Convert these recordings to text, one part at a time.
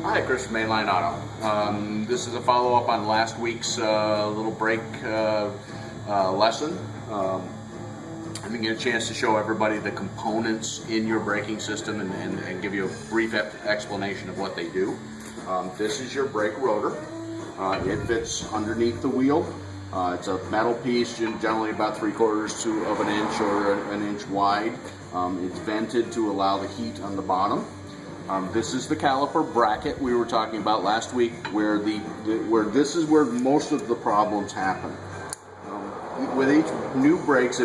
Hi, Chris from Mainline Auto. This is a follow-up on last week's little brake lesson. I'm going to get a chance to show everybody the components in your braking system and give you a brief explanation of what they do. This is your brake rotor. It fits underneath the wheel. It's a metal piece, generally about 3/4 of an inch or an inch wide. It's vented to allow the heat on the bottom. This is the caliper bracket we were talking about last week, where this is where most of the problems happen. With each new brakes,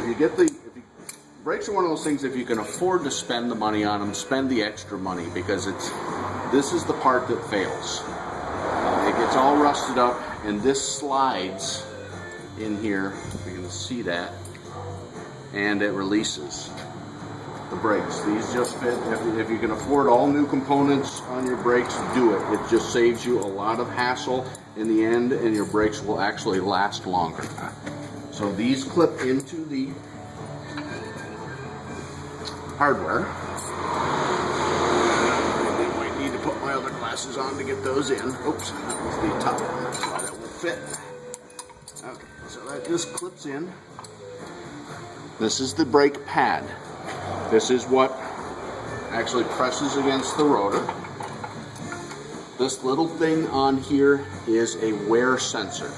brakes are one of those things, if you can afford to spend the money on them, spend the extra money, because this is the part that fails. It gets all rusted up, and this slides in here. You can see that, and it releases the brakes. These just fit. If you can afford all new components on your brakes, do it. It just saves you a lot of hassle in the end, and your brakes will actually last longer. So these clip into the hardware. I might need to put my other glasses on to get those in. Oops, that was the top one, so that will fit. Okay, so that just clips in. This is the brake pad. This is what actually presses against the rotor. This little thing on here is a wear sensor.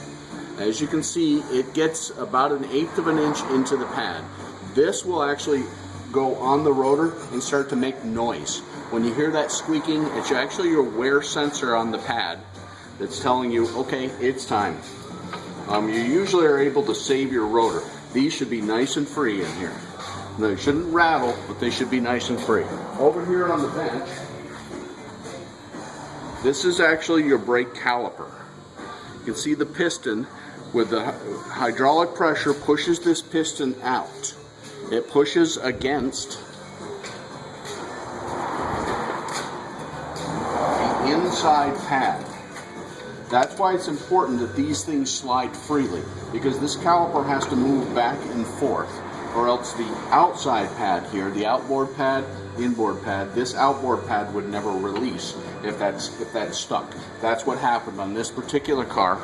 As you can see, it gets about 1/8 of an inch into the pad. This will actually go on the rotor and start to make noise. When you hear that squeaking, it's actually your wear sensor on the pad that's telling you, okay, it's time. You usually are able to save your rotor. These should be nice and free in here. They shouldn't rattle, but they should be nice and free. Over here on the bench, this is actually your brake caliper. You can see the piston with the hydraulic pressure pushes this piston out. It pushes against the inside pad. That's why it's important that these things slide freely, because this caliper has to move back and forth, or else the outside pad here, the outboard pad, inboard pad, this outboard pad would never release if that's stuck. That's what happened on this particular car.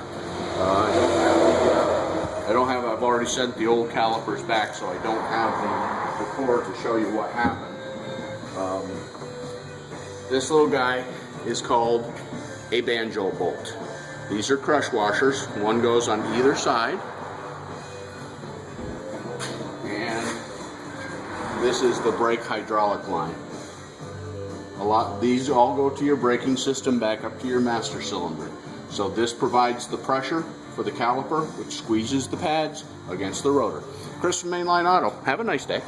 I've already sent the old calipers back, so I don't have the cord to show you what happened. This little guy is called a banjo bolt. These are crush washers. One goes on either side. And this is the brake hydraulic line. These all go to your braking system back up to your master cylinder. So this provides the pressure for the caliper, which squeezes the pads against the rotor. Chris from Mainline Auto. Have a nice day.